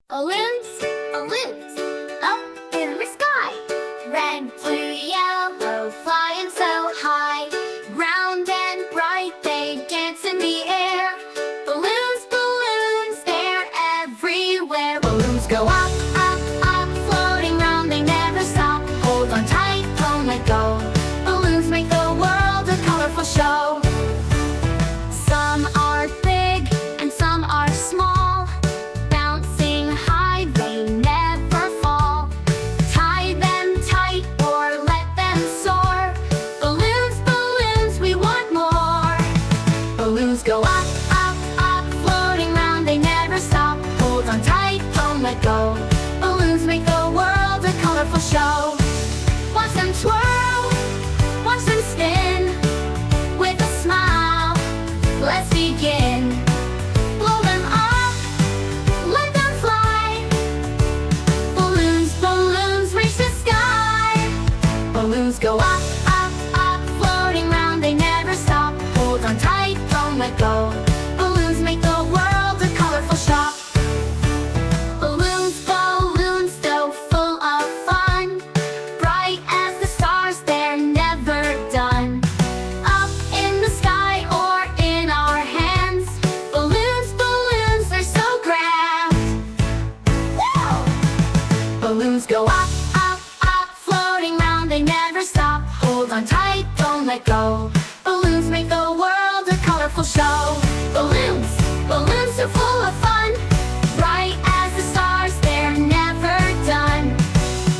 Balloons, balloons, up in the sky. Red, blue, yellow, flying so high. Round and bright, they dance in the air. Balloons, balloons, they're everywhere. Balloons go up, up, up, floating round, they never stop. Hold on tight, don't let go. Balloons make the world a colorful show. Some are big and some are small. Bouncing high, they never fall. Tie them tight or let them soar. Balloons, balloons, we want more. Balloons go up, up, up, floating round, they never stop. Hold on tight, don't let go. Balloons make the world a colorful show. Watch them twirl, watch them spin. With a smile, let's begin. Blow them up, let them fly. Balloons, balloons, reach the sky. Balloons go up, up, up, floating round, they never stop. Hold on tight, don't let go. Balloons make the world a colorful show. Balloons, balloons, so full of fun. Bright as the stars, they're never done. Up in the sky or in our hands. Balloons, balloons, they're so grand. Woo! Balloons go up, up, up, floating round, they never stop. Hold on tight, don't let go. Balloons make the world a colorful show. Balloons, balloons, so full of fun. Bright as the stars, they're never done.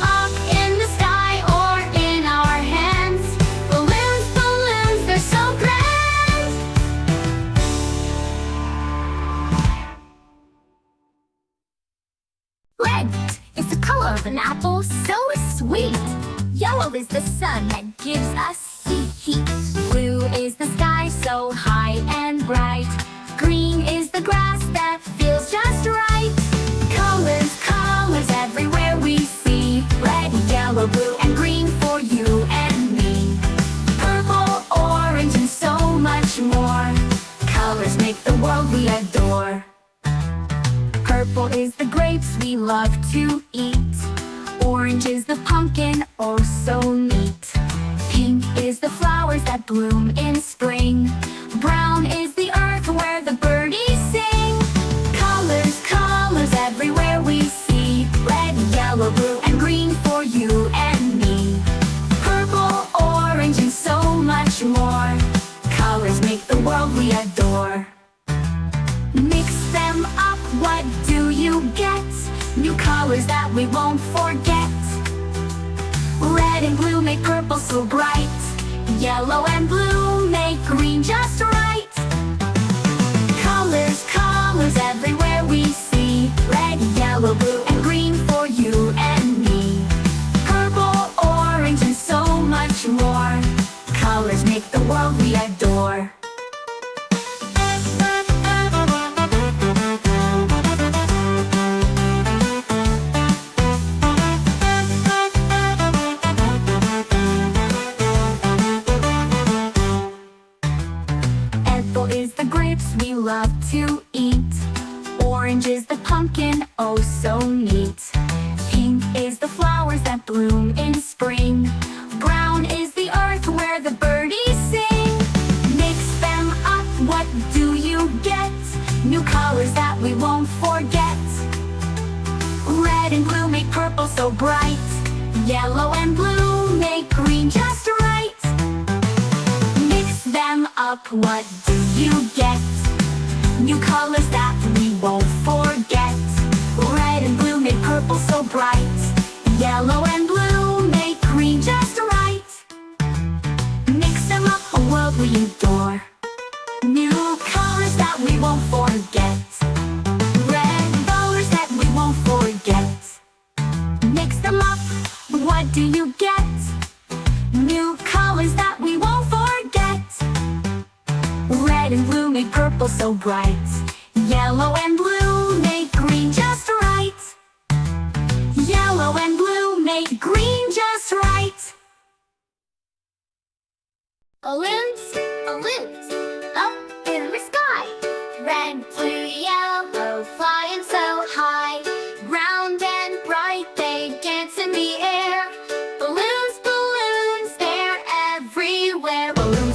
Up in the sky or in our hands. Balloons, balloons, they're so grand. Red is the color of an apple, so sweet. Yellow is the sun that gives us heat. Blue is the sky, so high and bright. Green is the grass that feels just right. Colors, colors everywhere we see. Red, yellow, blue, and green for you and me. Purple, orange, and so much more. Colors make the world we adore. Purple is the grapes we love to eat. Orange is the pumpkin, oh so neat. Pink is the flowers that bloom in spring. Brown is the earth where the birdies sing. Colors, colors everywhere we see. Red, yellow, blue, and green for you and me. Purple, orange, and so much more. Colors make the world we adore. Mix them up, what do you get? New colors that we won't forget. Red and blue make purple so bright. Yellow and blue make green just right. Colors, colors everywhere we see. Red, yellow, blue, and green for you and me. Purple, orange, and so much more. Colors make the world we adore. Apple is the grapes we love to eat. Orange is the pumpkin, oh so neat. Pink is the flowers that bloom in spring. Brown is the earth where the birdies sing. Mix them up, what do you get? New colors that we won't forget. Red and blue make purple so bright. Yellow and blue make green just right. Mix them up, what do you get? New colors that we won't forget. Red and blue make purple so bright. Yellow and blue make green just right. Mix them up, a world we adore. New colors that we won't forget. Red colors that we won't forget. Mix them up, what do you get? New colors that we won't forget. Red and blue make purple so bright. Yellow and blue make green just right. Yellow and blue make green just right. Balloons, balloons, up in the sky. Red, blue, yellow, flying so high.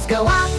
go up